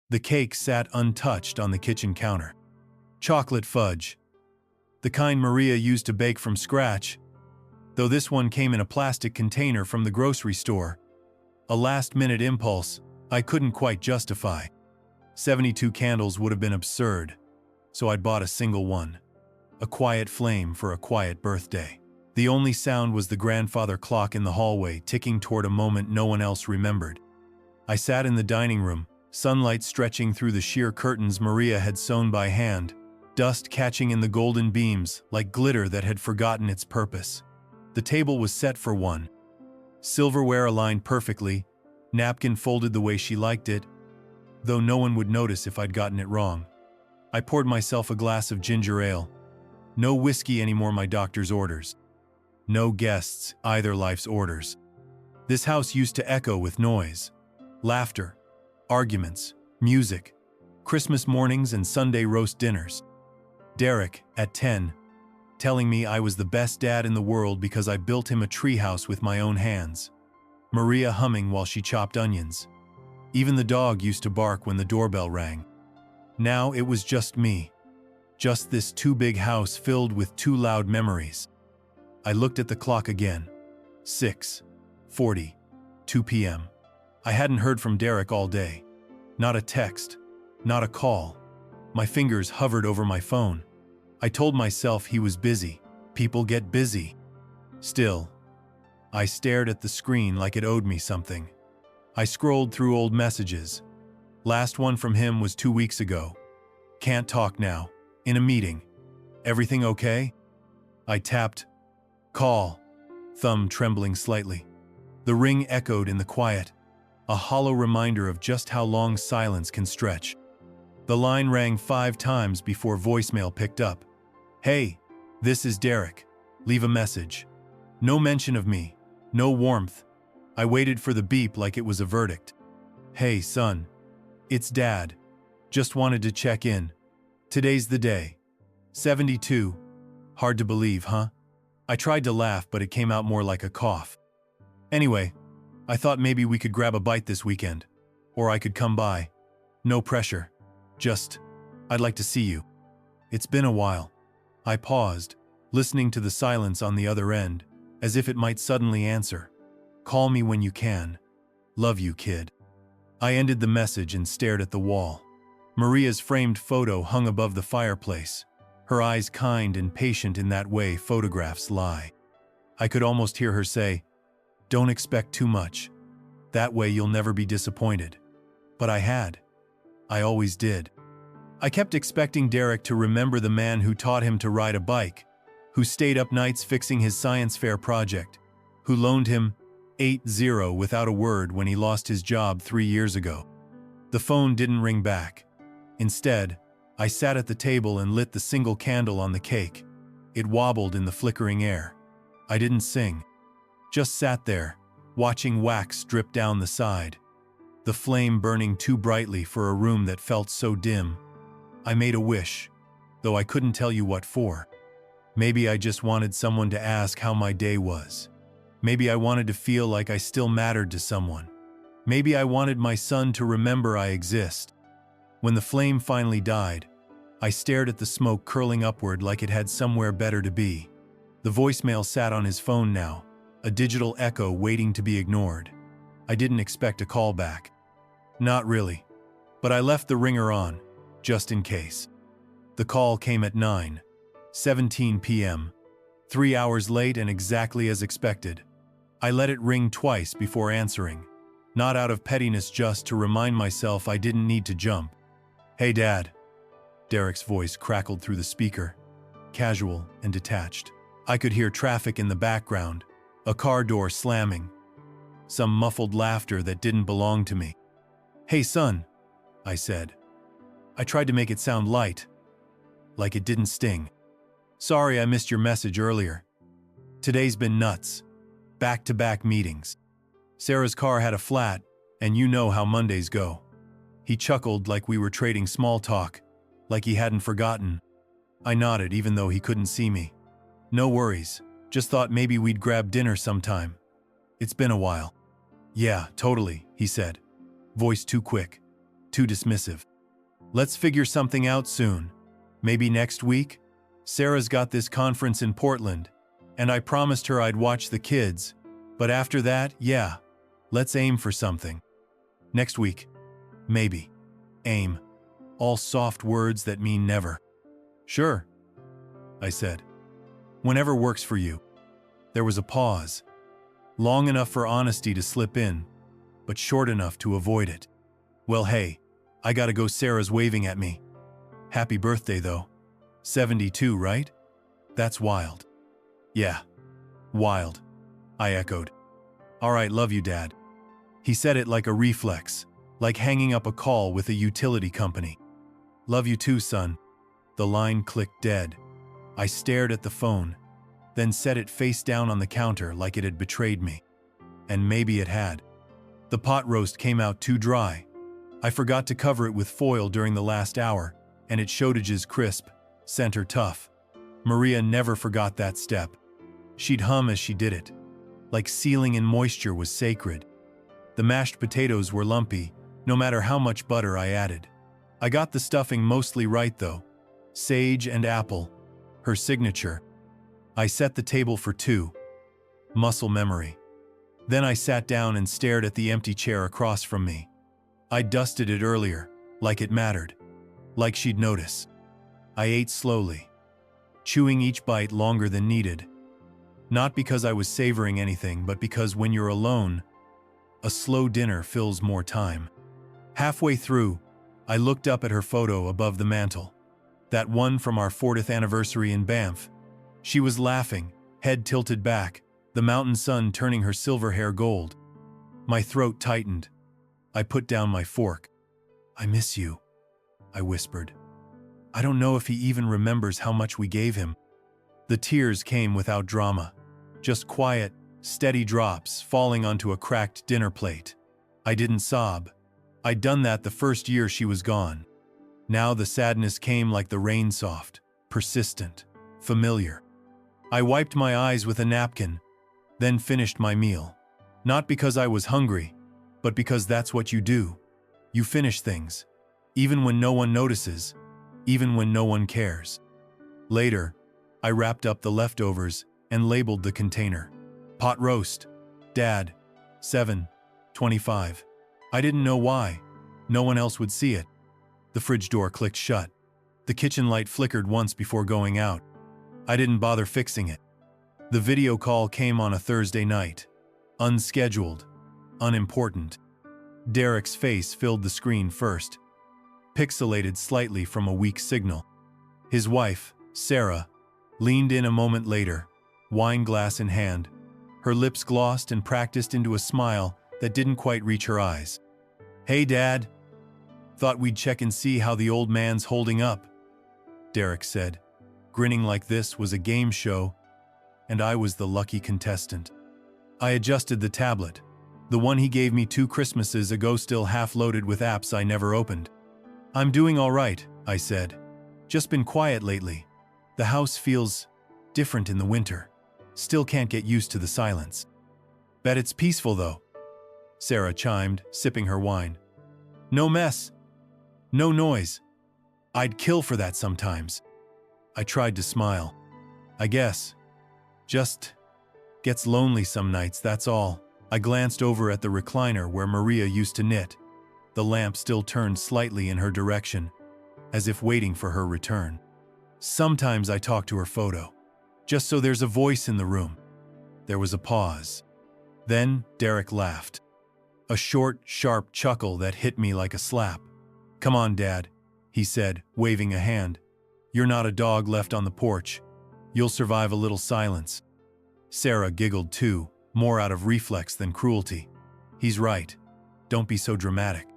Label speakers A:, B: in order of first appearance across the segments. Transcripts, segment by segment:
A: The cake sat untouched on the kitchen counter. Chocolate fudge. The kind Maria used to bake from scratch, though this one came in a plastic container from the grocery store. A last-minute impulse I couldn't quite justify. 72 candles would have been absurd, so I'd bought a single one. A quiet flame for a quiet birthday. The only sound was the grandfather clock in the hallway ticking toward a moment no one else remembered. I sat in the dining room, sunlight stretching through the sheer curtains Maria had sewn by hand, dust catching in the golden beams like glitter that had forgotten its purpose. The table was set for one. Silverware aligned perfectly, napkin folded the way she liked it, though no one would notice if I'd gotten it wrong. I poured myself a glass of ginger ale. No whiskey anymore, my doctor's orders. No guests, either life's orders. This house used to echo with noise, laughter, arguments, music, Christmas mornings and Sunday roast dinners. Derek, at 10, telling me I was the best dad in the world because I built him a treehouse with my own hands. Maria humming while she chopped onions. Even the dog used to bark when the doorbell rang. Now it was just me. Just this too big house filled with too loud memories. I looked at the clock again. 6:40, 2 p.m. I hadn't heard from Derek all day. Not a text, not a call. My fingers hovered over my phone. I told myself he was busy. People get busy. Still, I stared at the screen like it owed me something. I scrolled through old messages. Last one from him was 2 weeks ago. Can't talk now. In a meeting. Everything okay? I tapped. Call. Thumb trembling slightly. The ring echoed in the quiet. A hollow reminder of just how long silence can stretch. The line rang 5 times before voicemail picked up. Hey, this is Derek. Leave a message. No mention of me. No warmth. I waited for the beep like it was a verdict. Hey, son. It's Dad. Just wanted to check in. Today's the day. 72. Hard to believe, huh? I tried to laugh, but it came out more like a cough. Anyway, I thought maybe we could grab a bite this weekend. Or I could come by. No pressure. Just, I'd like to see you. It's been a while. I paused, listening to the silence on the other end, as if it might suddenly answer. Call me when you can. Love you, kid. I ended the message and stared at the wall. Maria's framed photo hung above the fireplace, her eyes kind and patient in that way photographs lie. I could almost hear her say, "Don't expect too much. That way you'll never be disappointed." But I had. I always did. I kept expecting Derek to remember the man who taught him to ride a bike, who stayed up nights fixing his science fair project, who loaned him 80 without a word when he lost his job 3 years ago. The phone didn't ring back. Instead, I sat at the table and lit the single candle on the cake. It wobbled in the flickering air. I didn't sing. Just sat there, watching wax drip down the side. The flame burning too brightly for a room that felt so dim. I made a wish, though I couldn't tell you what for. Maybe I just wanted someone to ask how my day was. Maybe I wanted to feel like I still mattered to someone. Maybe I wanted my son to remember I exist. When the flame finally died, I stared at the smoke curling upward like it had somewhere better to be. The voicemail sat on his phone now, a digital echo waiting to be ignored. I didn't expect a call back. Not really. But I left the ringer on, just in case. The call came at 9:17 p.m., 3 hours late and exactly as expected. I let it ring twice before answering, not out of pettiness, just to remind myself I didn't need to jump. Hey, Dad. Derek's voice crackled through the speaker, casual and detached. I could hear traffic in the background, a car door slamming, some muffled laughter that didn't belong to me. Hey, son, I said. I tried to make it sound light, like it didn't sting. Sorry I missed your message earlier. Today's been nuts. Back-to-back meetings. Sarah's car had a flat, and you know how Mondays go. He chuckled like we were trading small talk, like he hadn't forgotten. I nodded even though he couldn't see me. No worries, just thought maybe we'd grab dinner sometime. It's been a while. Yeah, totally, he said. Voice too quick, too dismissive. Let's figure something out soon. Maybe next week? Sarah's got this conference in Portland, and I promised her I'd watch the kids. But after that, yeah, let's aim for something. Next week. Maybe. Aim. All soft words that mean never. Sure, I said. Whenever works for you. There was a pause. Long enough for honesty to slip in, but short enough to avoid it. Well, hey, I gotta go. Sarah's waving at me. Happy birthday, though. 72, right? That's wild. Yeah, wild, I echoed. All right, love you, Dad. He said it like a reflex, like hanging up a call with a utility company. Love you too, son. The line clicked dead. I stared at the phone, then set it face down on the counter like it had betrayed me. And maybe it had. The pot roast came out too dry. I forgot to cover it with foil during the last hour, and it showed edges crisp, center tough. Maria never forgot that step. She'd hum as she did it, like sealing in moisture was sacred. The mashed potatoes were lumpy, no matter how much butter I added. I got the stuffing mostly right though. Sage and apple, her signature. I set the table for two. Muscle memory. Then I sat down and stared at the empty chair across from me. I dusted it earlier, like it mattered, like she'd notice. I ate slowly, chewing each bite longer than needed. Not because I was savoring anything, but because when you're alone, a slow dinner fills more time. Halfway through, I looked up at her photo above the mantel. That one from our 40th anniversary in Banff. She was laughing, head tilted back, the mountain sun turning her silver hair gold. My throat tightened. I put down my fork. I miss you, I whispered. I don't know if he even remembers how much we gave him. The tears came without drama, just quiet, steady drops falling onto a cracked dinner plate. I didn't sob. I'd done that the first year she was gone. Now the sadness came like the rain, soft, persistent, familiar. I wiped my eyes with a napkin, then finished my meal. Not because I was hungry, but because that's what you do. You finish things, even when no one notices, even when no one cares. Later, I wrapped up the leftovers and labeled the container. Pot roast. Dad. 7:25. I didn't know why. No one else would see it. The fridge door clicked shut. The kitchen light flickered once before going out. I didn't bother fixing it. The video call came on a Thursday night. Unscheduled. Unimportant. Derek's face filled the screen first, pixelated slightly from a weak signal. His wife, Sarah, leaned in a moment later, wine glass in hand, her lips glossed and practiced into a smile that didn't quite reach her eyes. Hey, Dad. Thought we'd check and see how the old man's holding up, Derek said. Grinning like this was a game show, and I was the lucky contestant. I adjusted the tablet, the one he gave me 2 Christmases ago, still half loaded with apps I never opened. I'm doing all right, I said. Just been quiet lately. The house feels different in the winter. Still can't get used to the silence. Bet it's peaceful though, Sarah chimed, sipping her wine. No mess. No noise. I'd kill for that sometimes. I tried to smile. I guess. Just gets lonely some nights, that's all. I glanced over at the recliner where Maria used to knit. The lamp still turned slightly in her direction, as if waiting for her return. Sometimes I talk to her photo, just so there's a voice in the room. There was a pause. Then Derek laughed. A short, sharp chuckle that hit me like a slap. Come on, Dad, he said, waving a hand. You're not a dog left on the porch. You'll survive a little silence. Sarah giggled too, more out of reflex than cruelty. He's right. Don't be so dramatic.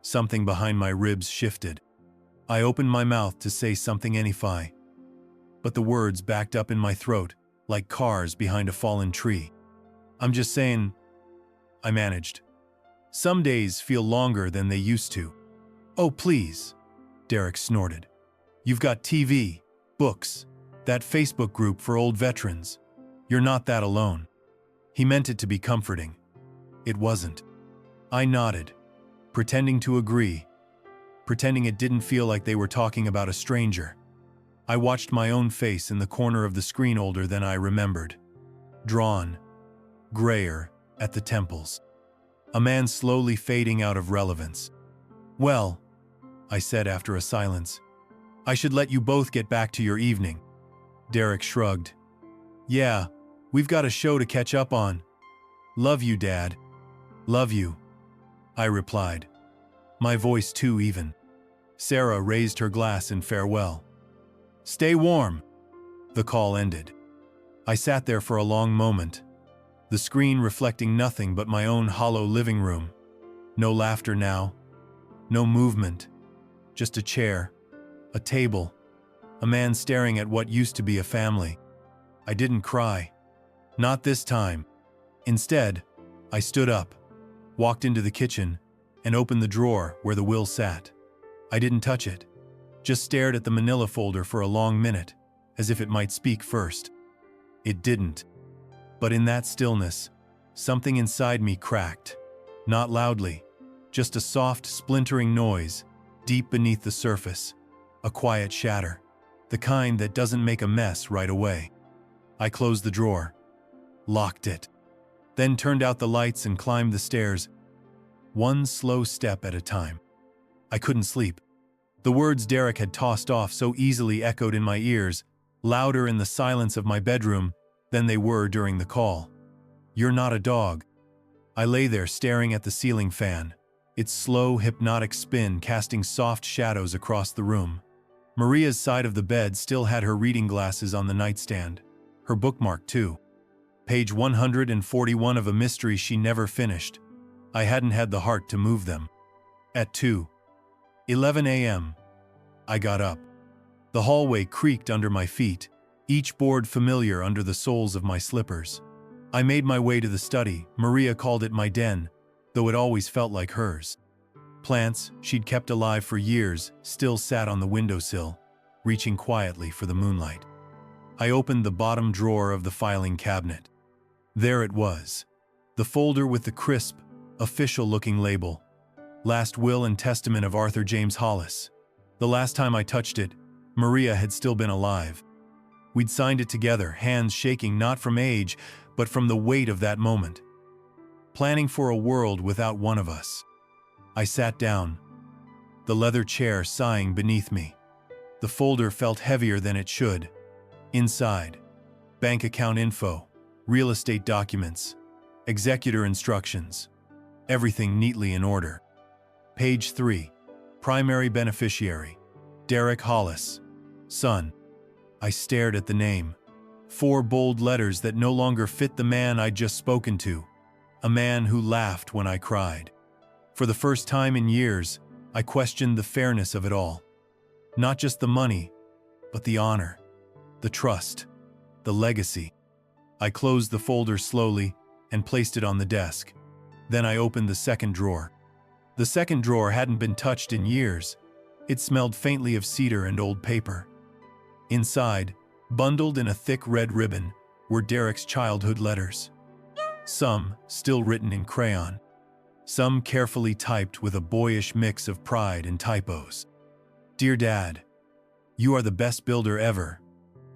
A: Something behind my ribs shifted. I opened my mouth to say something edifying, but the words backed up in my throat like cars behind a fallen tree. I'm just saying, I managed. Some days feel longer than they used to. Oh, please, Derek snorted. You've got TV, books, that Facebook group for old veterans. You're not that alone. He meant it to be comforting. It wasn't. I nodded, pretending to agree, pretending it didn't feel like they were talking about a stranger. I watched my own face in the corner of the screen older than I remembered. Drawn, grayer, at the temples. A man slowly fading out of relevance. "Well," I said after a silence, "I should let you both get back to your evening." Derek shrugged. "Yeah, we've got a show to catch up on." "Love you, Dad." "Love you," I replied, my voice too even. Sarah raised her glass in farewell. "Stay warm." The call ended. I sat there for a long moment, the screen reflecting nothing but my own hollow living room. No laughter now, no movement, just a chair, a table, a man staring at what used to be a family. I didn't cry. Not this time. Instead, I stood up, walked into the kitchen, and opened the drawer where the will sat. I didn't touch it, just stared at the manila folder for a long minute, as if it might speak first. It didn't. But in that stillness, something inside me cracked. Not loudly, just a soft, splintering noise, deep beneath the surface. A quiet shatter, the kind that doesn't make a mess right away. I closed the drawer, locked it, then turned out the lights and climbed the stairs, one slow step at a time. I couldn't sleep. The words Derek had tossed off so easily echoed in my ears, louder in the silence of my bedroom than they were during the call. "You're not a dog." I lay there staring at the ceiling fan, its slow, hypnotic spin casting soft shadows across the room. Maria's side of the bed still had her reading glasses on the nightstand, her bookmark too. Page 141 of a mystery she never finished. I hadn't had the heart to move them. At 2:11 a.m., I got up. The hallway creaked under my feet, each board familiar under the soles of my slippers. I made my way to the study. Maria called it my den, though it always felt like hers. Plants she'd kept alive for years still sat on the windowsill, reaching quietly for the moonlight. I opened the bottom drawer of the filing cabinet. There it was, the folder with the crisp, official-looking label. Last Will and Testament of Arthur James Hollis. The last time I touched it, Maria had still been alive. We'd signed it together, hands shaking not from age, but from the weight of that moment. Planning for a world without one of us. I sat down, the leather chair sighing beneath me. The folder felt heavier than it should. Inside, bank account info, real estate documents, executor instructions, everything neatly in order. Page 3, primary beneficiary, Derek Hollis, son. I stared at the name. 4 bold letters that no longer fit the man I'd just spoken to. A man who laughed when I cried. For the first time in years, I questioned the fairness of it all. Not just the money, but the honor, the trust, the legacy. I closed the folder slowly and placed it on the desk. Then I opened the second drawer. The second drawer hadn't been touched in years. It smelled faintly of cedar and old paper. Inside, bundled in a thick red ribbon, were Derek's childhood letters. Some still written in crayon. Some carefully typed with a boyish mix of pride and typos. "Dear Dad, you are the best builder ever.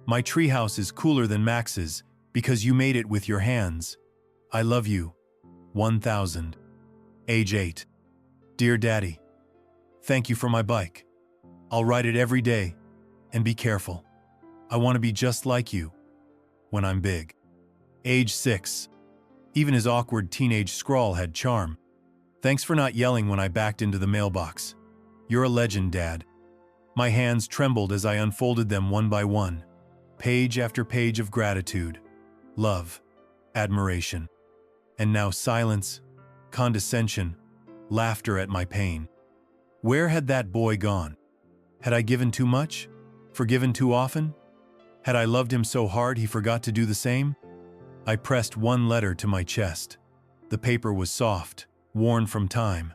A: My treehouse is cooler than Max's because you made it with your hands. I love you. 1000. Age 8. Dear Daddy, thank you for my bike. I'll ride it every day, and be careful. I want to be just like you when I'm big. Age 6. Even his awkward teenage scrawl had charm. Thanks for not yelling when I backed into the mailbox. You're a legend, Dad." My hands trembled as I unfolded them one by one. Page after page of gratitude, love, admiration. And now silence, condescension, laughter at my pain. Where had that boy gone? Had I given too much? Forgiven too often? Had I loved him so hard he forgot to do the same? I pressed one letter to my chest. The paper was soft, worn from time.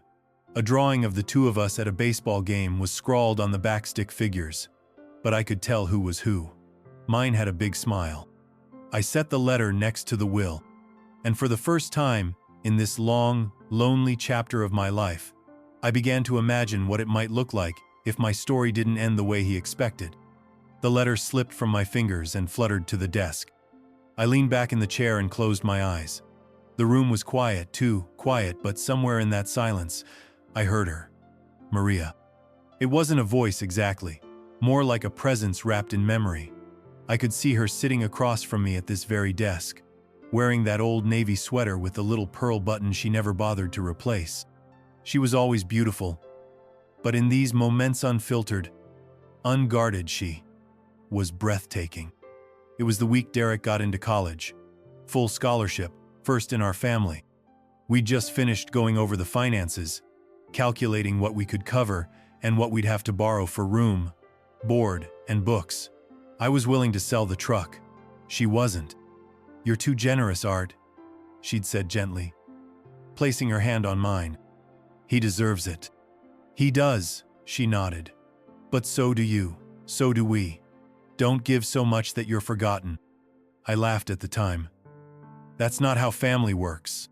A: A drawing of the two of us at a baseball game was scrawled on the back stick figures, but I could tell who was who. Mine had a big smile. I set the letter next to the will, and for the first time, in this long, lonely chapter of my life, I began to imagine what it might look like if my story didn't end the way he expected. The letter slipped from my fingers and fluttered to the desk. I leaned back in the chair and closed my eyes. The room was quiet, too quiet, but somewhere in that silence, I heard her. Maria. It wasn't a voice exactly, more like a presence wrapped in memory. I could see her sitting across from me at this very desk, wearing that old navy sweater with the little pearl button she never bothered to replace. She was always beautiful, but in these moments unfiltered, unguarded, she was breathtaking. It was the week Derek got into college. Full scholarship, first in our family. We'd just finished going over the finances, calculating what we could cover and what we'd have to borrow for room, board, and books. I was willing to sell the truck. She wasn't. "You're too generous, Art," she'd said gently, placing her hand on mine. "He deserves it." "He does," she nodded. "But so do you. So do we. Don't give so much that you're forgotten." I laughed at the time. "That's not how family works."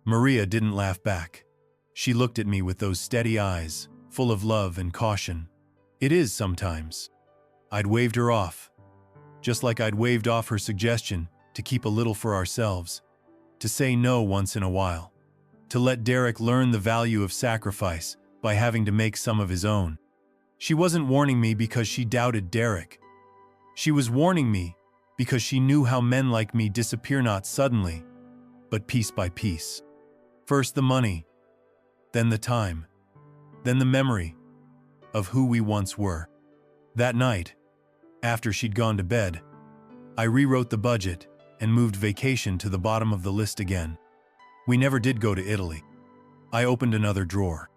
A: Maria didn't laugh back. She looked at me with those steady eyes, full of love and caution. "It is sometimes." I'd waved her off, just like I'd waved off her suggestion to keep a little for ourselves, to say no once in a while, to let Derek learn the value of sacrifice by having to make some of his own. She wasn't warning me because she doubted Derek. She was warning me because she knew how men like me disappear not suddenly, but piece by piece. First the money, then the time, then the memory of who we once were. That night, after she'd gone to bed, I rewrote the budget and moved vacation to the bottom of the list again. We never did go to Italy. I opened another drawer.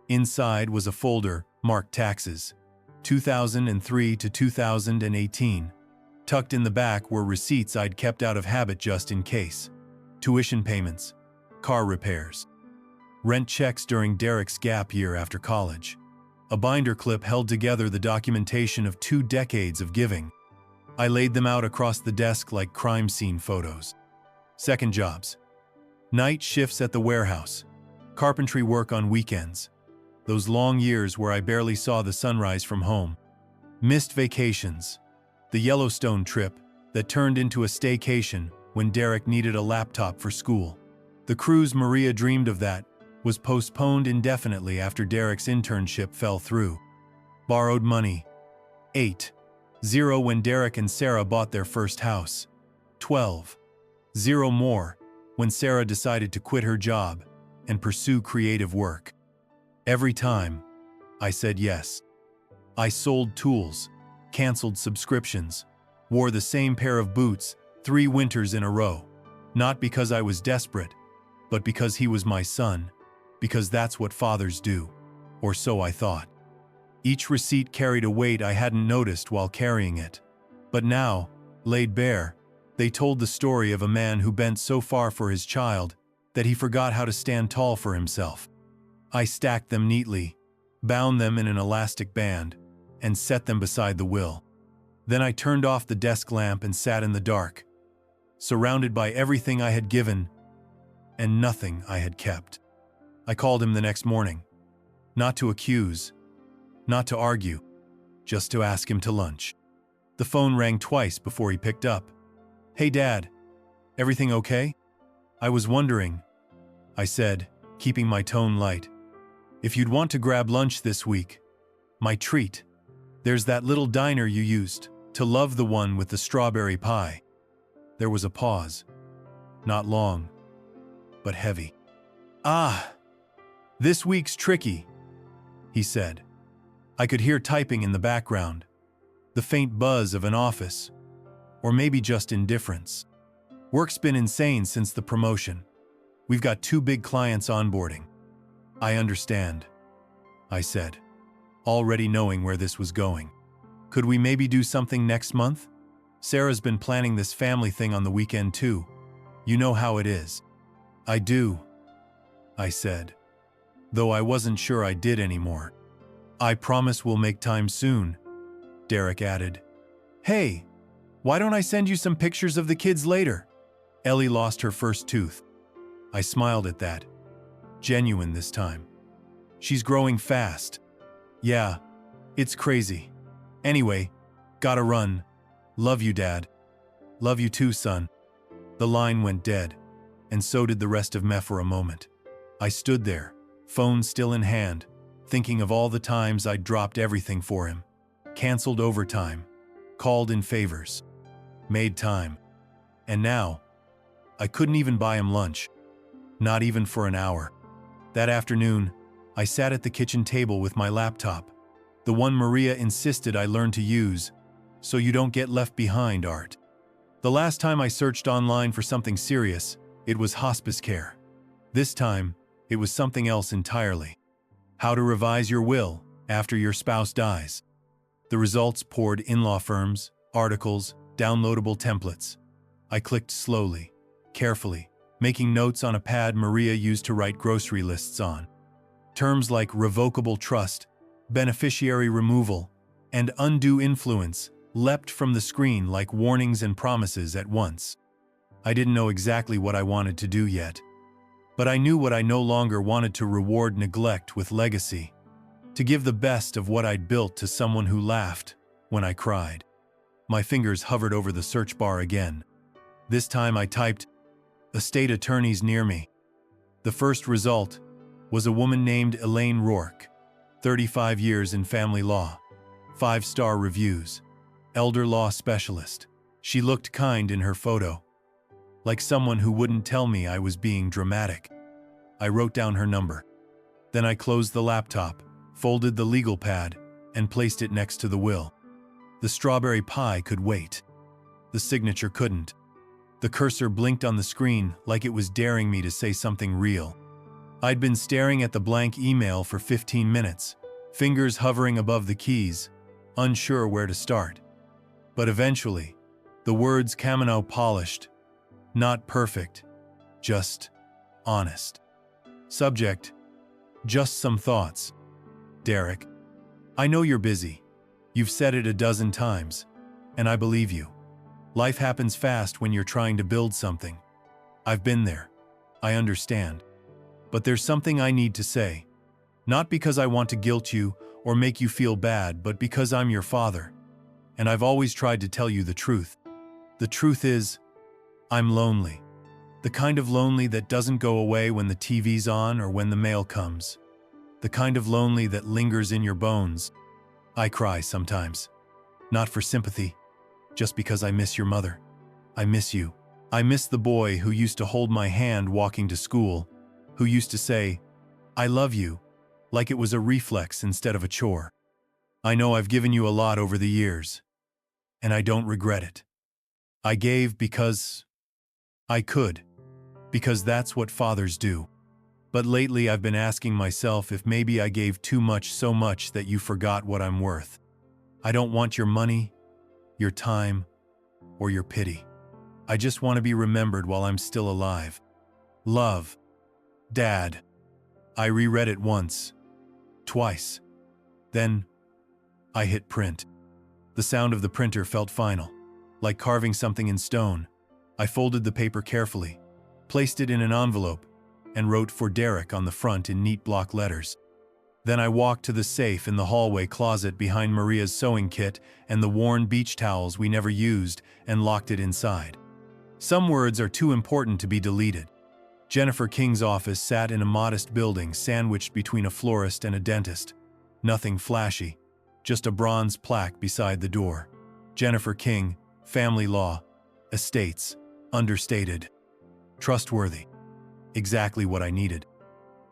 A: Inside was a folder marked taxes, 2003 to 2018. Tucked in the back were receipts I'd kept out of habit just in case. Tuition payments, car repairs, rent checks during Derek's gap year after college. A binder clip held together the documentation of 2 decades of giving. I laid them out across the desk like crime scene photos. Second jobs. Night shifts at the warehouse. Carpentry work on weekends. Those long years where I barely saw the sunrise from home. Missed vacations. The Yellowstone trip that turned into a staycation when Derek needed a laptop for school. The cruise Maria dreamed of that was postponed indefinitely after Derek's internship fell through. Borrowed money. 8-0 when Derek and Sarah bought their first house. 12-0 more when Sarah decided to quit her job and pursue creative work. Every time, I said yes. I sold tools, canceled subscriptions, wore the same pair of boots 3 winters in a row. Not because I was desperate, but because he was my son, because that's what fathers do, or so I thought. Each receipt carried a weight I hadn't noticed while carrying it. But now, laid bare, they told the story of a man who bent so far for his child that he forgot how to stand tall for himself. I stacked them neatly, bound them in an elastic band, and set them beside the will. Then I turned off the desk lamp and sat in the dark, surrounded by everything I had given and nothing I had kept. I called him the next morning, not to accuse, not to argue, just to ask him to lunch. The phone rang twice before he picked up. "Hey, Dad, everything okay?" "I was wondering," I said, keeping my tone light, "if you'd want to grab lunch this week. My treat. There's that little diner you used to love, the one with the strawberry pie." There was a pause. Not long, but heavy. "Ah, this week's tricky," he said. I could hear typing in the background, the faint buzz of an office, or maybe just indifference. "Work's been insane since the promotion. We've got 2 big clients onboarding." "I understand," I said, already knowing where this was going. "Could we maybe do something next month? Sarah's been planning this family thing on the weekend too. You know how it is." "I do," I said, though I wasn't sure I did anymore. "I promise we'll make time soon," Derek added. "Hey, why don't I send you some pictures of the kids later?" Ellie lost her first tooth. I smiled at that. Genuine this time. She's growing fast. Yeah, it's crazy. Anyway, gotta run. Love you, Dad. Love you too, son. The line went dead, and so did the rest of me for a moment. I stood there, phone still in hand, thinking of all the times I'd dropped everything for him. Cancelled overtime, called in favors, made time. And now, I couldn't even buy him lunch. Not even for an hour. That afternoon, I sat at the kitchen table with my laptop, the one Maria insisted I learn to use, so you don't get left behind, Art. The last time I searched online for something serious, it was hospice care. This time, it was something else entirely. How to revise your will after your spouse dies. The results poured in: law firms, articles, downloadable templates. I clicked slowly, carefully, making notes on a pad Maria used to write grocery lists on. Terms like revocable trust, beneficiary removal, and undue influence leapt from the screen like warnings and promises at once. I didn't know exactly what I wanted to do yet, but I knew what I no longer wanted: to reward neglect with legacy, to give the best of what I'd built to someone who laughed when I cried. My fingers hovered over the search bar again. This time I typed, "estate attorneys near me." The first result was a woman named Elaine Rourke, 35 years in family law, 5-star reviews, elder law specialist. She looked kind in her photo, like someone who wouldn't tell me I was being dramatic. I wrote down her number. Then I closed the laptop, folded the legal pad, and placed it next to the will. The strawberry pie could wait. The signature couldn't. The cursor blinked on the screen like it was daring me to say something real. I'd been staring at the blank email for 15 minutes, fingers hovering above the keys, unsure where to start. But eventually, the words came out polished. Not perfect, just honest. Subject: just some thoughts. Derek, I know you're busy. You've said it a dozen times, and I believe you. Life happens fast when you're trying to build something. I've been there. I understand. But there's something I need to say. Not because I want to guilt you or make you feel bad, but because I'm your father. And I've always tried to tell you the truth. The truth is, I'm lonely. The kind of lonely that doesn't go away when the TV's on or when the mail comes. The kind of lonely that lingers in your bones. I cry sometimes. Not for sympathy, just because I miss your mother. I miss you. I miss the boy who used to hold my hand walking to school, who used to say, "I love you," like it was a reflex instead of a chore. I know I've given you a lot over the years, and I don't regret it. I gave because I could, because that's what fathers do. But lately I've been asking myself if maybe I gave too much, so much that you forgot what I'm worth. I don't want your money, your time, or your pity. I just want to be remembered while I'm still alive. Love, Dad. I reread it once, twice. Then I hit print. The sound of the printer felt final, like carving something in stone. I folded the paper carefully, placed it in an envelope, and wrote "for Derek" on the front in neat block letters. Then I walked to the safe in the hallway closet behind Maria's sewing kit and the worn beach towels we never used, and locked it inside. Some words are too important to be deleted. Jennifer King's office sat in a modest building sandwiched between a florist and a dentist. Nothing flashy, just a bronze plaque beside the door. Jennifer King, family law, estates, understated, trustworthy. Exactly what I needed.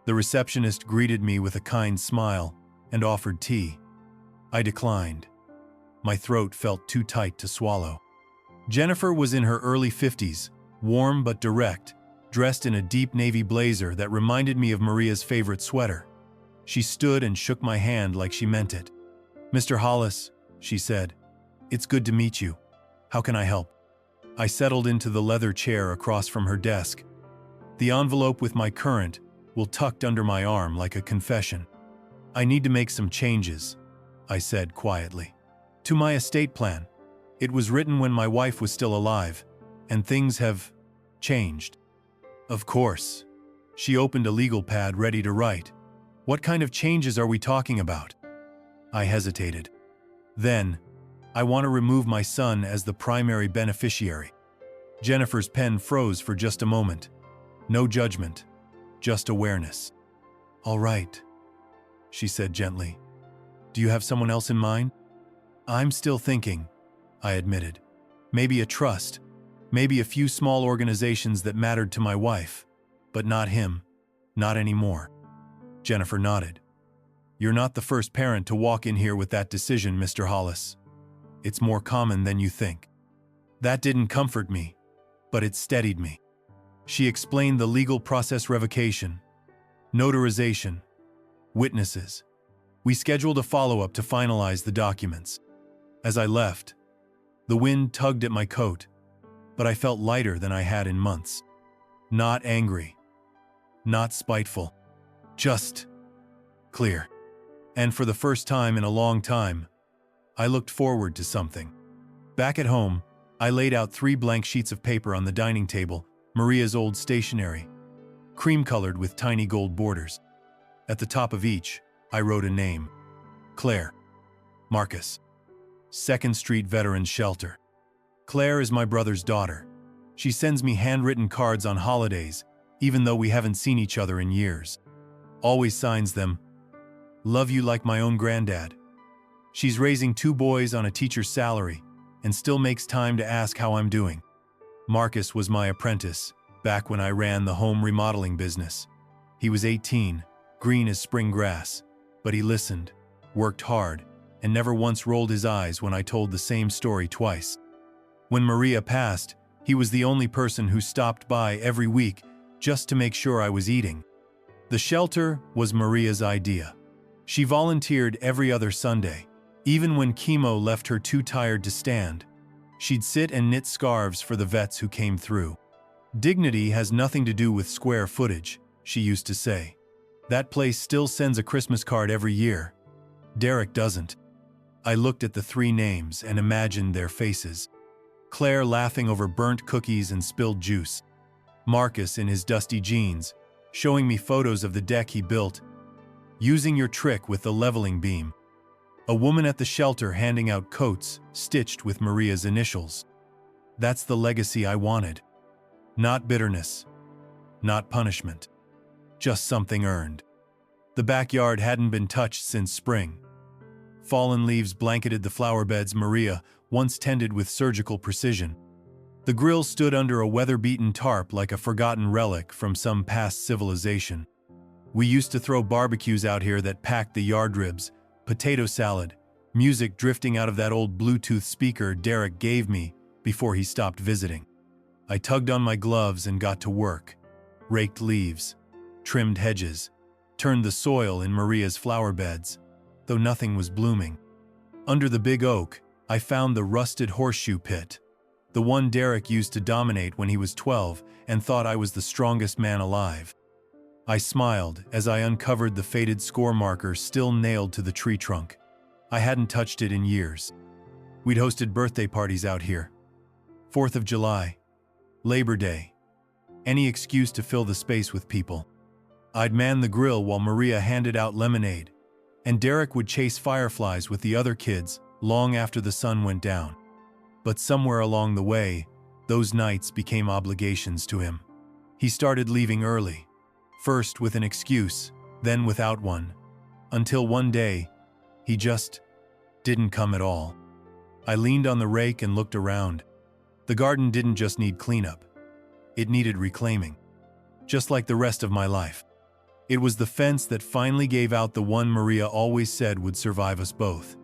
A: The receptionist greeted me with a kind smile and offered tea. I declined. My throat felt too tight to swallow. Jennifer was in her early 50s, warm but direct, dressed in a deep navy blazer that reminded me of Maria's favorite sweater. She stood and shook my hand like she meant it. "Mr. Hollis," she said, "it's good to meet you. How can I help?" I settled into the leather chair across from her desk. The envelope with my current will tucked under my arm like a confession. "I need to make some changes," I said quietly. "To my estate plan. It was written when my wife was still alive, and things have changed." "Of course." She opened a legal pad ready to write. What kind of changes are we talking about? I hesitated. Then, I want to remove my son as the primary beneficiary. Jennifer's pen froze for just a moment. No judgment, just awareness. All right, she said gently. Do you have someone else in mind? I'm still thinking, I admitted. Maybe a trust, maybe a few small organizations that mattered to my wife, but not him, not anymore. Jennifer nodded. You're not the first parent to walk in here with that decision, Mr. Hollis. It's more common than you think. That didn't comfort me, but it steadied me. She explained the legal process: revocation, notarization, witnesses. We scheduled a follow-up to finalize the documents. As I left, the wind tugged at my coat, but I felt lighter than I had in months. Not angry, not spiteful, just clear. And for the first time in a long time, I looked forward to something. Back at home, I laid out 3 blank sheets of paper on the dining table, Maria's old stationery, cream-colored with tiny gold borders. At the top of each, I wrote a name: Claire. Marcus. 2nd Street Veterans Shelter. Claire is my brother's daughter. She sends me handwritten cards on holidays, even though we haven't seen each other in years. Always signs them, "Love you like my own granddad." She's raising 2 boys on a teacher's salary and still makes time to ask how I'm doing. Marcus was my apprentice back when I ran the home remodeling business. He was 18, green as spring grass, but he listened, worked hard, and never once rolled his eyes when I told the same story twice. When Maria passed, he was the only person who stopped by every week just to make sure I was eating. The shelter was Maria's idea. She volunteered every other Sunday. Even when chemo left her too tired to stand, she'd sit and knit scarves for the vets who came through. Dignity has nothing to do with square footage, she used to say. That place still sends a Christmas card every year. Derek doesn't. I looked at the 3 names and imagined their faces. Claire laughing over burnt cookies and spilled juice. Marcus in his dusty jeans, showing me photos of the deck he built, using your trick with the leveling beam. A woman at the shelter handing out coats stitched with Maria's initials. That's the legacy I wanted. Not bitterness, not punishment, just something earned. The backyard hadn't been touched since spring. Fallen leaves blanketed the flower beds Maria once tended with surgical precision. The grill stood under a weather-beaten tarp like a forgotten relic from some past civilization. We used to throw barbecues out here that packed the yard ribs, potato salad, music drifting out of that old Bluetooth speaker Derek gave me before he stopped visiting. I tugged on my gloves and got to work. Raked leaves, trimmed hedges, turned the soil in Maria's flower beds, though nothing was blooming. Under the big oak, I found the rusted horseshoe pit, the one Derek used to dominate when he was 12 and thought I was the strongest man alive. I smiled as I uncovered the faded score marker still nailed to the tree trunk. I hadn't touched it in years. We'd hosted birthday parties out here. 4th of July, Labor Day, any excuse to fill the space with people. I'd man the grill while Maria handed out lemonade, and Derek would chase fireflies with the other kids long after the sun went down. But somewhere along the way, those nights became obligations to him. He started leaving early, first with an excuse, then without one, until one day, he just didn't come at all. I leaned on the rake and looked around. The garden didn't just need cleanup. It needed reclaiming. Just like the rest of my life. It was the fence that finally gave out the one Maria always said would survive us both.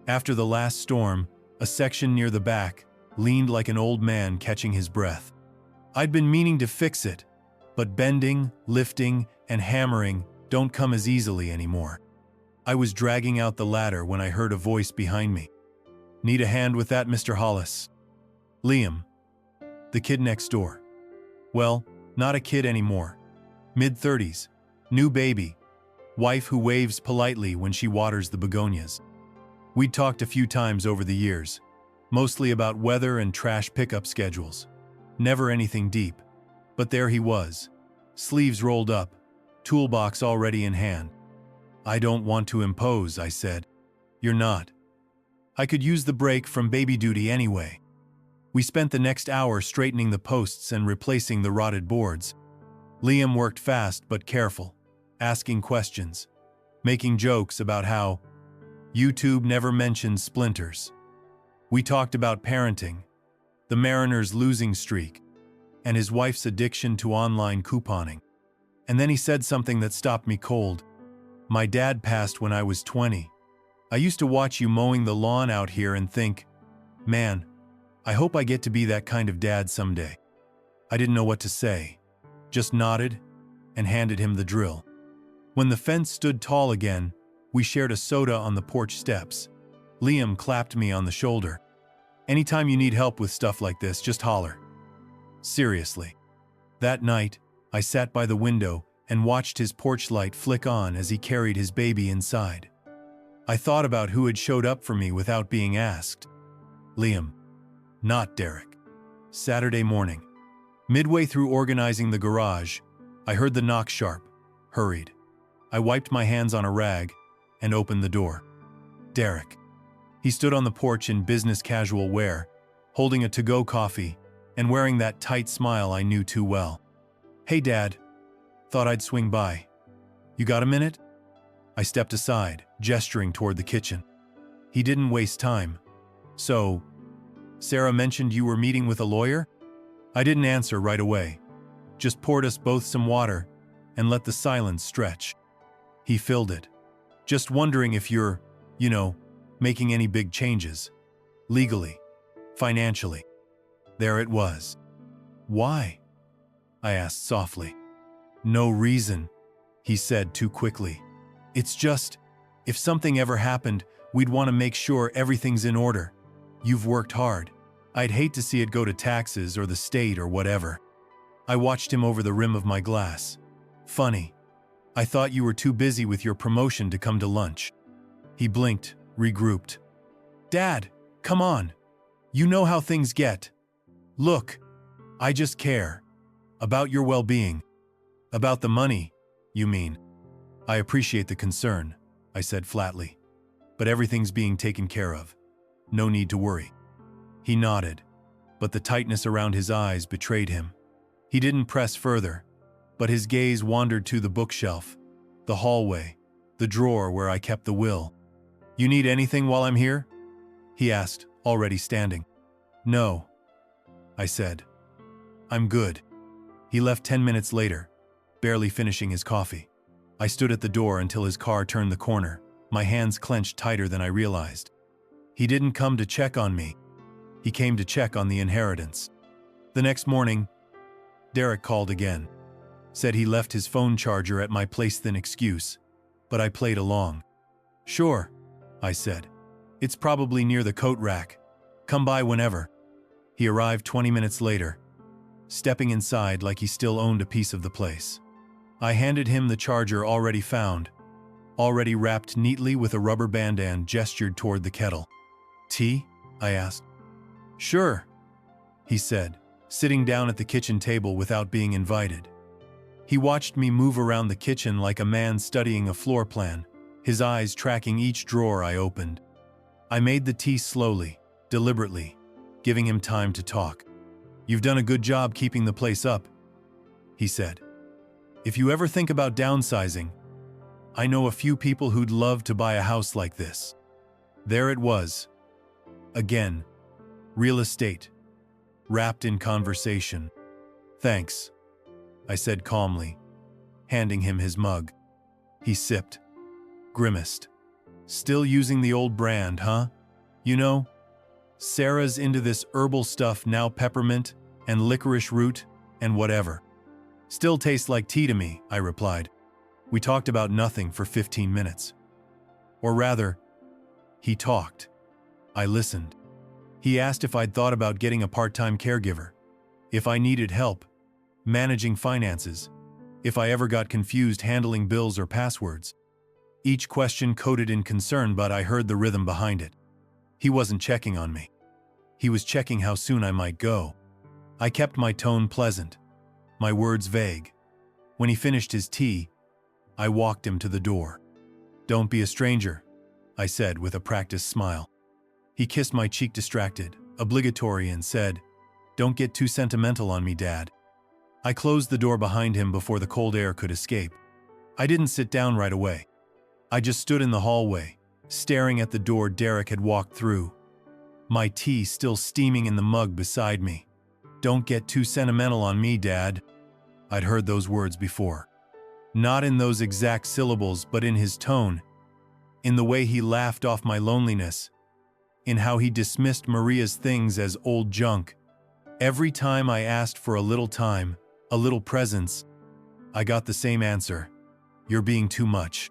A: After the last storm, a section near the back leaned like an old man catching his breath. I'd been meaning to fix it, but bending, lifting, and hammering don't come as easily anymore. I was dragging out the ladder when I heard a voice behind me. "Need a hand with that, Mr. Hollis?" Liam, the kid next door. Well, not a kid anymore. Mid-30s, new baby, wife who waves politely when she waters the begonias. We'd talked a few times over the years, mostly about weather and trash pickup schedules. Never anything deep. But there he was, sleeves rolled up, toolbox already in hand. I don't want to impose, I said. You're not. I could use the break from baby duty anyway. We spent the next hour straightening the posts and replacing the rotted boards. Liam worked fast but careful, asking questions, making jokes about how YouTube never mentioned splinters. We talked about parenting, the Mariners' losing streak, and his wife's addiction to online couponing. And then he said something that stopped me cold. My dad passed when I was 20. I used to watch you mowing the lawn out here and think, man, I hope I get to be that kind of dad someday. I didn't know what to say, just nodded and handed him the drill. When the fence stood tall again, we shared a soda on the porch steps. Liam clapped me on the shoulder. Anytime you need help with stuff like this, just holler. Seriously. That night, I sat by the window and watched his porch light flick on as he carried his baby inside. I thought about who had showed up for me without being asked. Liam. Not Derek. Saturday morning. Midway through organizing the garage, I heard the knock sharp, hurried. I wiped my hands on a rag and opened the door. Derek. He stood on the porch in business casual wear, holding a to-go coffee and wearing that tight smile I knew too well. Hey, Dad. Thought I'd swing by. You got a minute? I stepped aside, gesturing toward the kitchen. He didn't waste time. So, Sarah mentioned you were meeting with a lawyer? I didn't answer right away. Just poured us both some water and let the silence stretch. He filled it. Just wondering if you're, making any big changes. Legally. Financially. There it was. Why? I asked softly. No reason, he said too quickly. It's just, if something ever happened, we'd want to make sure everything's in order. You've worked hard. I'd hate to see it go to taxes or the state or whatever. I watched him over the rim of my glass. Funny. I thought you were too busy with your promotion to come to lunch. He blinked, regrouped. Dad, come on. You know how things get. Look, I just care. About your well-being. About the money, you mean. I appreciate the concern, I said flatly. But everything's being taken care of. No need to worry. He nodded, but the tightness around his eyes betrayed him. He didn't press further, but his gaze wandered to the bookshelf, the hallway, the drawer where I kept the will. You need anything while I'm here? He asked, already standing. No, I said. I'm good. He left 10 minutes later, barely finishing his coffee. I stood at the door until his car turned the corner, my hands clenched tighter than I realized. He didn't come to check on me. He came to check on the inheritance. The next morning, Derek called again. Said he left his phone charger at my place than excuse, but I played along. Sure, I said. It's probably near the coat rack. Come by whenever. He arrived 20 minutes later, stepping inside like he still owned a piece of the place. I handed him the charger already found, already wrapped neatly with a rubber band, and gestured toward the kettle. Tea? I asked. Sure, he said, sitting down at the kitchen table without being invited. He watched me move around the kitchen like a man studying a floor plan, his eyes tracking each drawer I opened. I made the tea slowly, deliberately, giving him time to talk. You've done a good job keeping the place up, he said. If you ever think about downsizing, I know a few people who'd love to buy a house like this. There it was. Again, real estate, wrapped in conversation. Thanks, I said calmly, handing him his mug. He sipped, grimaced. Still using the old brand, huh? You know, Sarah's into this herbal stuff now, peppermint and licorice root and whatever. Still tastes like tea to me, I replied. We talked about nothing for 15 minutes. Or rather, he talked. I listened. He asked if I'd thought about getting a part-time caregiver, if I needed help managing finances, if I ever got confused handling bills or passwords. Each question coded in concern, but I heard the rhythm behind it. He wasn't checking on me. He was checking how soon I might go. I kept my tone pleasant, my words vague. When he finished his tea, I walked him to the door. Don't be a stranger, I said with a practiced smile. He kissed my cheek distracted, obligatory, and said, "Don't get too sentimental on me, Dad." I closed the door behind him before the cold air could escape. I didn't sit down right away. I just stood in the hallway, staring at the door Derek had walked through, my tea still steaming in the mug beside me. "Don't get too sentimental on me, Dad." I'd heard those words before. Not in those exact syllables, but in his tone, in the way he laughed off my loneliness, in how he dismissed Maria's things as old junk. Every time I asked for a little time, a little presence, I got the same answer: "You're being too much."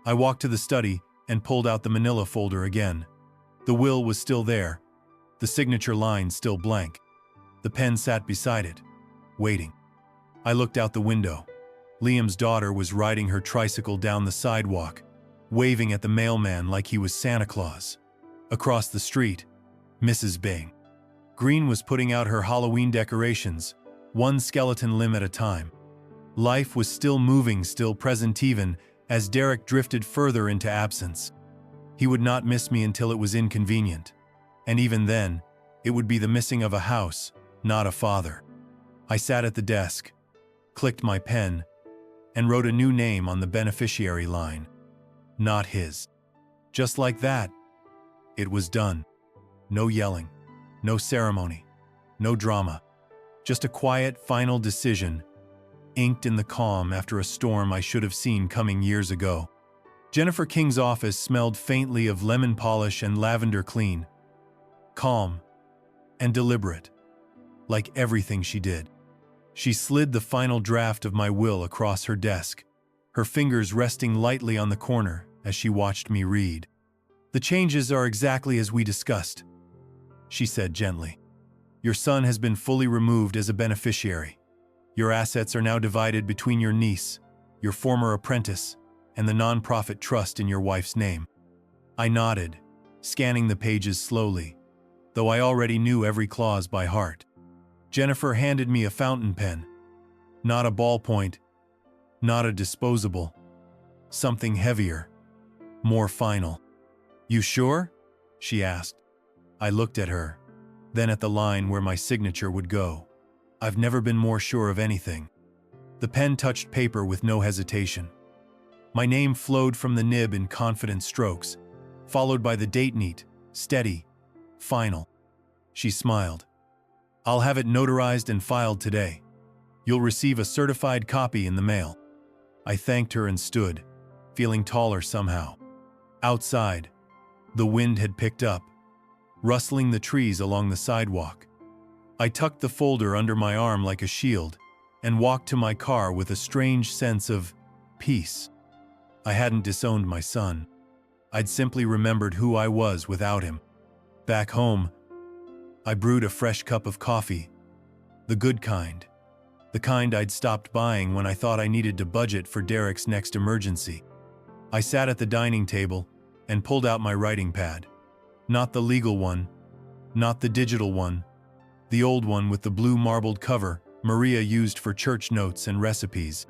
A: I walked to the study and pulled out the manila folder again. The will was still there, the signature line still blank. The pen sat beside it, waiting. I looked out the window. Liam's daughter was riding her tricycle down the sidewalk, waving at the mailman like he was Santa Claus. Across the street, Mrs. Bing Green was putting out her Halloween decorations, one skeleton limb at a time. Life was still moving, still present, even as Derek drifted further into absence. He would not miss me until it was inconvenient, and even then, it would be the missing of a house, not a father. I sat at the desk, clicked my pen, and wrote a new name on the beneficiary line. Not his. Just like that, it was done. No yelling, no ceremony, no drama. Just a quiet, final decision, inked in the calm after a storm I should have seen coming years ago. Jennifer King's office smelled faintly of lemon polish and lavender clean. Calm and deliberate, like everything she did. She slid the final draft of my will across her desk, her fingers resting lightly on the corner as she watched me read. "The changes are exactly as we discussed," she said gently. "Your son has been fully removed as a beneficiary. Your assets are now divided between your niece, your former apprentice, and the nonprofit trust in your wife's name." I nodded, scanning the pages slowly, though I already knew every clause by heart. Jennifer handed me a fountain pen. Not a ballpoint, not a disposable. Something heavier, more final. "You sure?" she asked. I looked at her, then at the line where my signature would go. I've never been more sure of anything. The pen touched paper with no hesitation. My name flowed from the nib in confident strokes, followed by the date, neat, steady, final. She smiled. "I'll have it notarized and filed today. You'll receive a certified copy in the mail." I thanked her and stood, feeling taller somehow. Outside, the wind had picked up, rustling the trees along the sidewalk. I tucked the folder under my arm like a shield and walked to my car with a strange sense of peace. I hadn't disowned my son. I'd simply remembered who I was without him. Back home, I brewed a fresh cup of coffee, the good kind, the kind I'd stopped buying when I thought I needed to budget for Derek's next emergency. I sat at the dining table and pulled out my writing pad. Not the legal one, not the digital one, the old one with the blue marbled cover Maria used for church notes and recipes.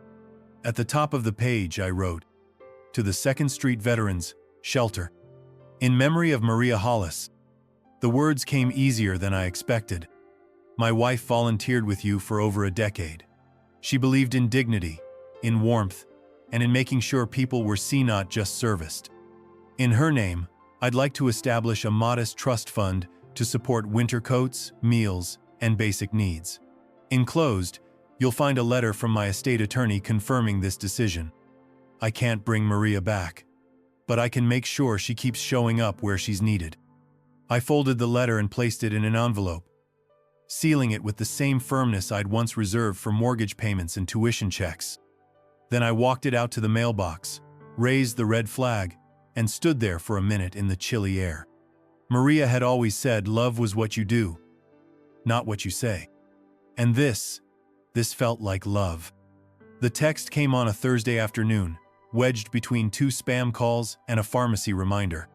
A: At the top of the page I wrote, "To the 2nd Street Veterans Shelter, in memory of Maria Hollis." The words came easier than I expected. My wife volunteered with you for over a decade. She believed in dignity, in warmth, and in making sure people were seen, not just serviced. In her name, I'd like to establish a modest trust fund to support winter coats, meals, and basic needs. Enclosed, you'll find a letter from my estate attorney confirming this decision. I can't bring Maria back, but I can make sure she keeps showing up where she's needed. I folded the letter and placed it in an envelope, sealing it with the same firmness I'd once reserved for mortgage payments and tuition checks. Then I walked it out to the mailbox, raised the red flag, and stood there for a minute in the chilly air. Maria had always said love was what you do, not what you say. And this felt like love. The text came on a Thursday afternoon, wedged between 2 spam calls and a pharmacy reminder.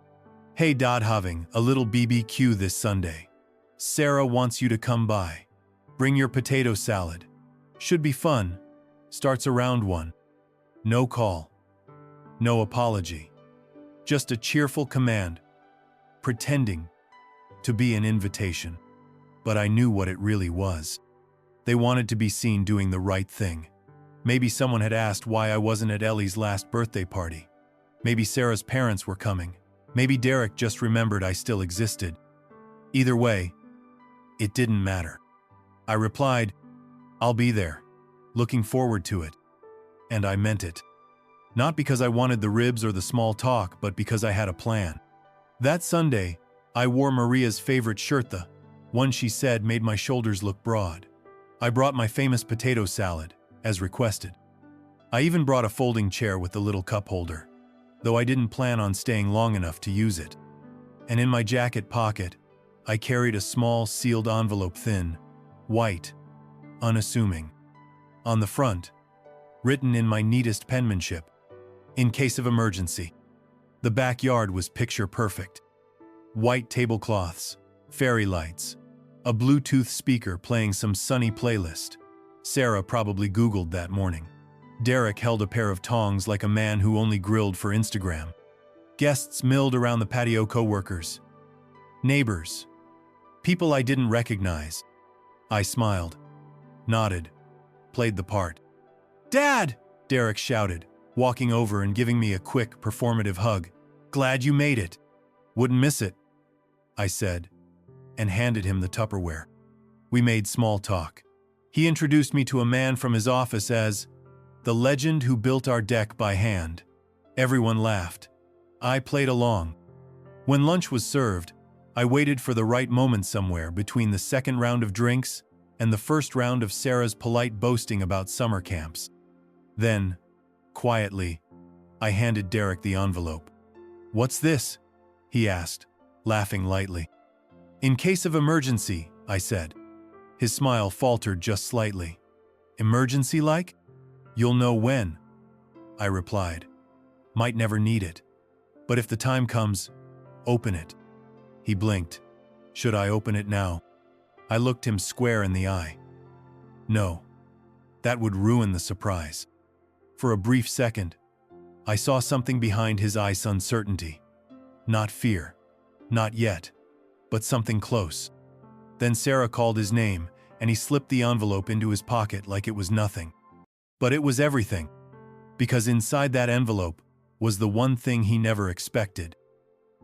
A: "Hey Dad, having a little BBQ this Sunday. Sarah wants you to come by. Bring your potato salad. Should be fun. Starts around 1. No call. No apology. Just a cheerful command, pretending to be an invitation. But I knew what it really was. They wanted to be seen doing the right thing. Maybe someone had asked why I wasn't at Ellie's last birthday party. Maybe Sarah's parents were coming. Maybe Derek just remembered I still existed. Either way, it didn't matter. I replied, "I'll be there. Looking forward to it." And I meant it. Not because I wanted the ribs or the small talk, but because I had a plan. That Sunday, I wore Maria's favorite shirt, the one she said made my shoulders look broad. I brought my famous potato salad, as requested. I even brought a folding chair with the little cup holder, though I didn't plan on staying long enough to use it. And in my jacket pocket, I carried a small sealed envelope, thin, white, unassuming. On the front, written in my neatest penmanship, "In case of emergency." The backyard was picture perfect. White tablecloths, fairy lights, a Bluetooth speaker playing some sunny playlist. Sarah probably Googled that morning. Derek held a pair of tongs like a man who only grilled for Instagram. Guests milled around the patio, coworkers, neighbors, people I didn't recognize. I smiled, nodded, played the part. "Dad!" Derek shouted, walking over and giving me a quick, performative hug. "Glad you made it." "Wouldn't miss it," I said, and handed him the Tupperware. We made small talk. He introduced me to a man from his office as the legend who built our deck by hand. Everyone laughed. I played along. When lunch was served, I waited for the right moment somewhere between the second round of drinks and the first round of Sarah's polite boasting about summer camps. Then, quietly, I handed Derek the envelope. "What's this?" he asked, laughing lightly. "In case of emergency," I said. His smile faltered just slightly. "Emergency-like? You'll know when," I replied. "Might never need it. But if the time comes, open it." He blinked. "Should I open it now?" I looked him square in the eye. "No. That would ruin the surprise." For a brief second, I saw something behind his eyes, uncertainty. Not fear. Not yet. But something close. Then Sarah called his name, and he slipped the envelope into his pocket like it was nothing. But it was everything. Because inside that envelope was the one thing he never expected.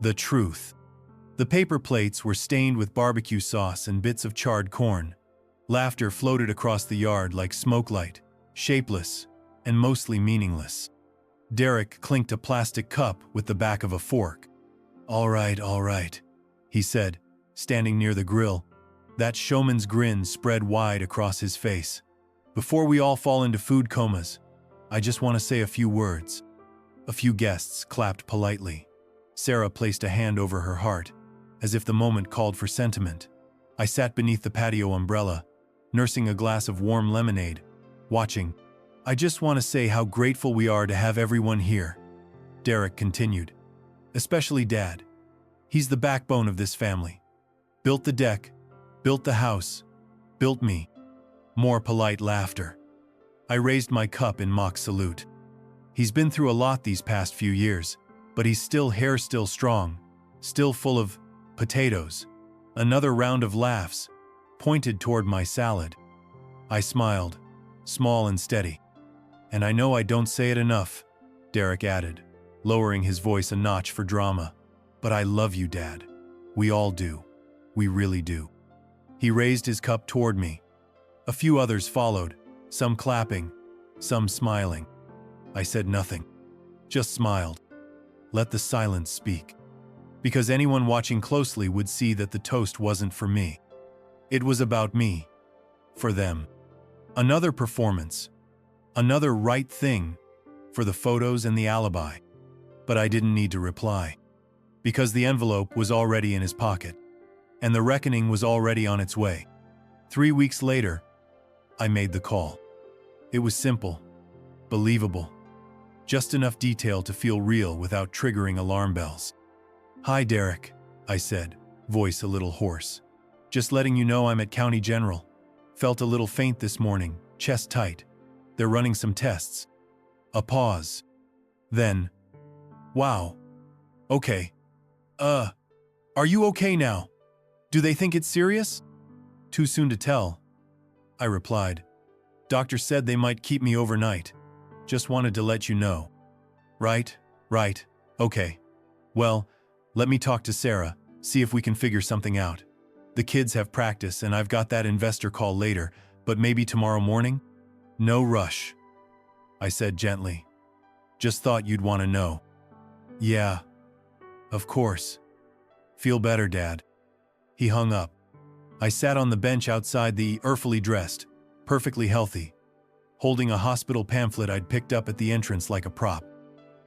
A: The truth. The paper plates were stained with barbecue sauce and bits of charred corn. Laughter floated across the yard like smoke light, shapeless, and mostly meaningless. Derek clinked a plastic cup with the back of a fork. All right, he said, standing near the grill. That showman's grin spread wide across his face. "Before we all fall into food comas, I just want to say a few words." A few guests clapped politely. Sarah placed a hand over her heart, as if the moment called for sentiment. I sat beneath the patio umbrella, nursing a glass of warm lemonade, watching. "I just want to say how grateful we are to have everyone here," Derek continued. "Especially Dad. He's the backbone of this family. Built the deck, built the house, built me." More polite laughter. I raised my cup in mock salute. He's been through a lot these past few years, but he's still strong, still full of potatoes. Another round of laughs, pointed toward my salad. I smiled, small and steady. "And I know I don't say it enough," Derek added, lowering his voice a notch for drama. "But I love you, Dad. We all do. We really do." He raised his cup toward me. A few others followed, some clapping, some smiling. I said nothing, just smiled. Let the silence speak. Because anyone watching closely would see that the toast wasn't for me. It was about me. For them. Another performance. Another right thing. For the photos and the alibi. But I didn't need to reply. Because the envelope was already in his pocket. And the reckoning was already on its way. 3 weeks later, I made the call. It was simple. Believable. Just enough detail to feel real without triggering alarm bells. "Hi, Derek," I said, voice a little hoarse. "Just letting you know I'm at County General. Felt a little faint this morning, chest tight. They're running some tests." A pause. Then, "Wow, Okay. Are you okay now? Do they think it's serious? Too soon to tell, I replied. Doctor said they might keep me overnight. Just wanted to let you know. Right. Okay. Well, let me talk to Sarah, see if we can figure something out. The kids have practice and I've got that investor call later, but maybe tomorrow morning? No rush, I said gently. Just thought you'd want to know. Yeah, of course. Feel better, Dad. He hung up. I sat on the bench outside the earthily dressed, perfectly healthy, holding a hospital pamphlet I'd picked up at the entrance like a prop.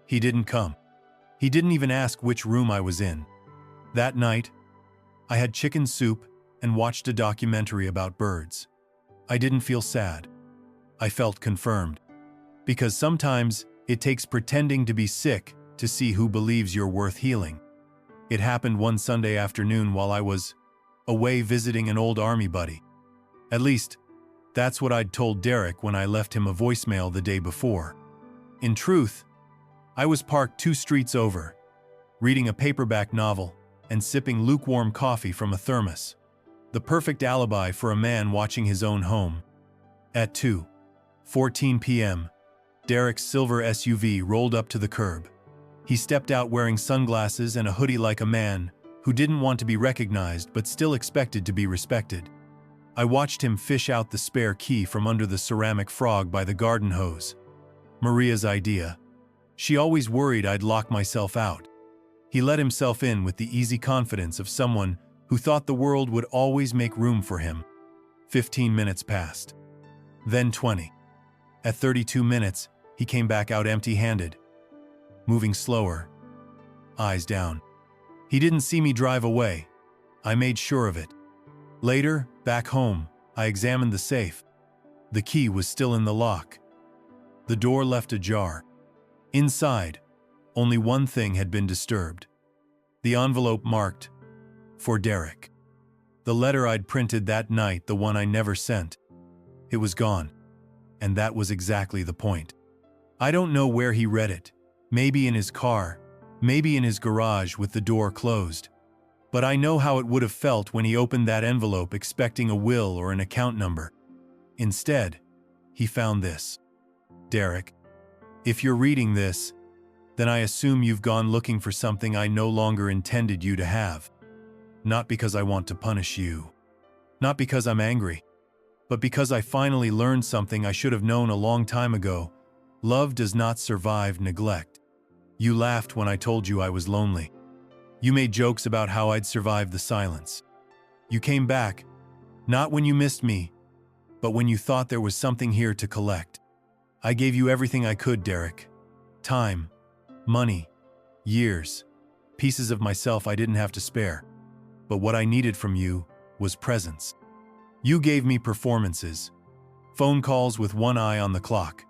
A: He didn't come. He didn't even ask which room I was in. That night, I had chicken soup and watched a documentary about birds. I didn't feel sad. I felt confirmed. Because sometimes it takes pretending to be sick to see who believes you're worth healing. It happened one Sunday afternoon while I was away visiting an old army buddy. At least, that's what I'd told Derek when I left him a voicemail the day before. In truth, I was parked 2 streets over, reading a paperback novel and sipping lukewarm coffee from a thermos. The perfect alibi for a man watching his own home. At 2:14 p.m., Derek's silver SUV rolled up to the curb. He stepped out wearing sunglasses and a hoodie like a man who didn't want to be recognized but still expected to be respected. I watched him fish out the spare key from under the ceramic frog by the garden hose. Maria's idea. She always worried I'd lock myself out. He let himself in with the easy confidence of someone who thought the world would always make room for him. 15 minutes passed. Then 20. At 32 minutes, he came back out empty-handed, moving slower, eyes down. He didn't see me drive away. I made sure of it. Later, back home, I examined the safe. The key was still in the lock. The door left ajar. Inside, only one thing had been disturbed. The envelope marked, "For Derek." The letter I'd printed that night, the one I never sent. It was gone. And that was exactly the point. I don't know where he read it. Maybe in his car, maybe in his garage with the door closed. But I know how it would have felt when he opened that envelope expecting a will or an account number. Instead, he found this. Derek, if you're reading this, then I assume you've gone looking for something I no longer intended you to have. Not because I want to punish you. Not because I'm angry. But because I finally learned something I should have known a long time ago. Love does not survive neglect. You laughed when I told you I was lonely. You made jokes about how I'd survived the silence. You came back, not when you missed me, but when you thought there was something here to collect. I gave you everything I could, Derek. Time, money, years, pieces of myself I didn't have to spare. But what I needed from you was presence. You gave me performances, phone calls with one eye on the clock,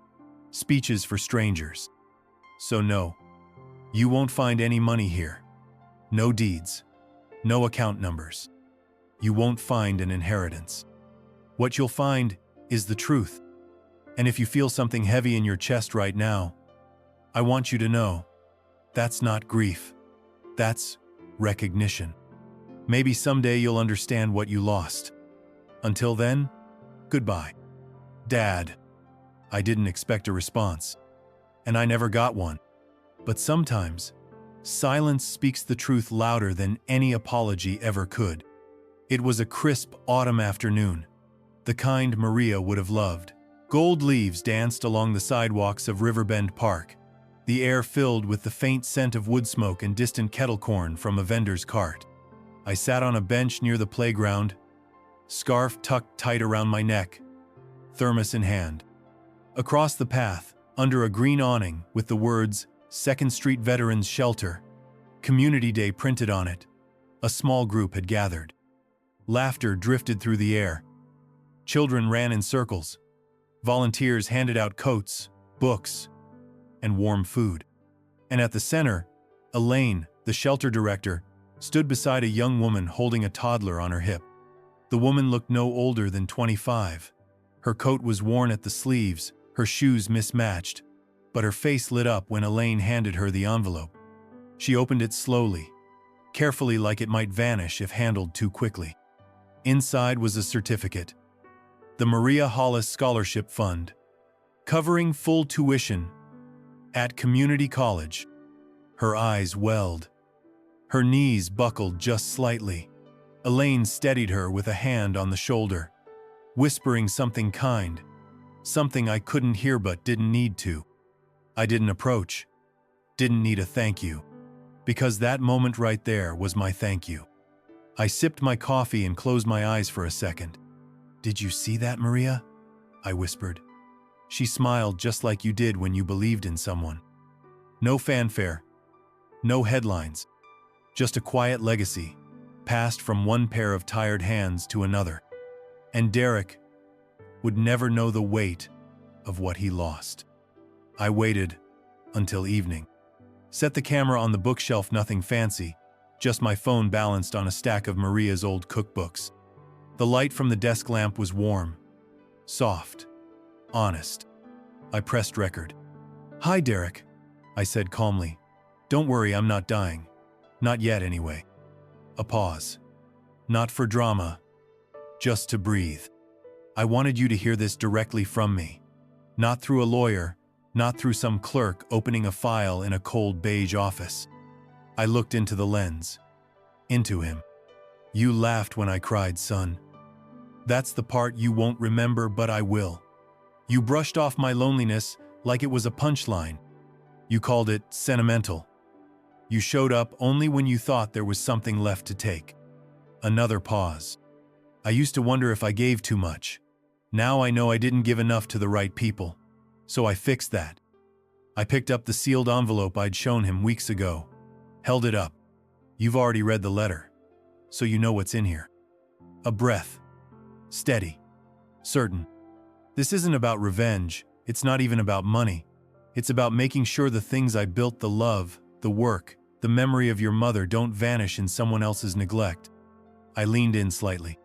A: speeches for strangers. So no, you won't find any money here. No deeds, no account numbers. You won't find an inheritance. What you'll find is the truth. And if you feel something heavy in your chest right now, I want you to know, that's not grief. That's recognition. Maybe someday you'll understand what you lost. Until then, goodbye. Dad. I didn't expect a response. And I never got one. But sometimes, silence speaks the truth louder than any apology ever could. It was a crisp autumn afternoon, the kind Maria would have loved. Gold leaves danced along the sidewalks of Riverbend Park, the air filled with the faint scent of wood smoke and distant kettle corn from a vendor's cart. I sat on a bench near the playground, scarf tucked tight around my neck, thermos in hand. Across the path, under a green awning with the words 2nd Street Veterans Shelter, Community Day printed on it, a small group had gathered. Laughter drifted through the air. Children ran in circles. Volunteers handed out coats, books, and warm food. And at the center, Elaine, the shelter director, stood beside a young woman holding a toddler on her hip. The woman looked no older than 25. Her coat was worn at the sleeves, her shoes mismatched, but her face lit up when Elaine handed her the envelope. She opened it slowly, carefully like it might vanish if handled too quickly. Inside was a certificate. The Maria Hollis Scholarship Fund, covering full tuition at community college. Her eyes welled. Her knees buckled just slightly. Elaine steadied her with a hand on the shoulder, whispering something kind, something I couldn't hear but didn't need to. I didn't approach, didn't need a thank you, because that moment right there was my thank you. I sipped my coffee and closed my eyes for a second. "Did you see that, Maria?" I whispered. She smiled just like you did when you believed in someone. No fanfare, no headlines, just a quiet legacy, passed from one pair of tired hands to another. And Derek would never know the weight of what he lost. I waited until evening. Set the camera on the bookshelf, nothing fancy, just my phone balanced on a stack of Maria's old cookbooks. The light from the desk lamp was warm, soft, honest. I pressed record. "Hi, Derek," I said calmly. "Don't worry, I'm not dying. Not yet, anyway." A pause. Not for drama, just to breathe. I wanted you to hear this directly from me. Not through a lawyer, not through some clerk opening a file in a cold beige office. I looked into the lens. Into him. "You laughed when I cried, son. That's the part you won't remember, but I will. You brushed off my loneliness like it was a punchline. You called it sentimental. You showed up only when you thought there was something left to take." Another pause. "I used to wonder if I gave too much. Now I know I didn't give enough to the right people. So I fixed that." I picked up the sealed envelope I'd shown him weeks ago. Held it up. "You've already read the letter, so you know what's in here." A breath. Steady. Certain. This isn't about revenge. It's not even about money. It's about making sure the things I built, the love, the work, the memory of your mother, don't vanish in someone else's neglect. I leaned in slightly.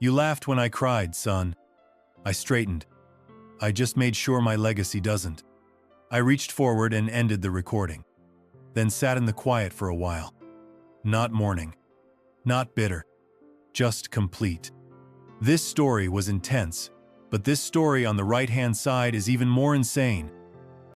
A: "You laughed when I cried, son." I straightened. "I just made sure my legacy doesn't." I reached forward and ended the recording. Then sat in the quiet for a while. Not mourning. Not bitter. Just complete. This story was intense, but this story on the right-hand side is even more insane.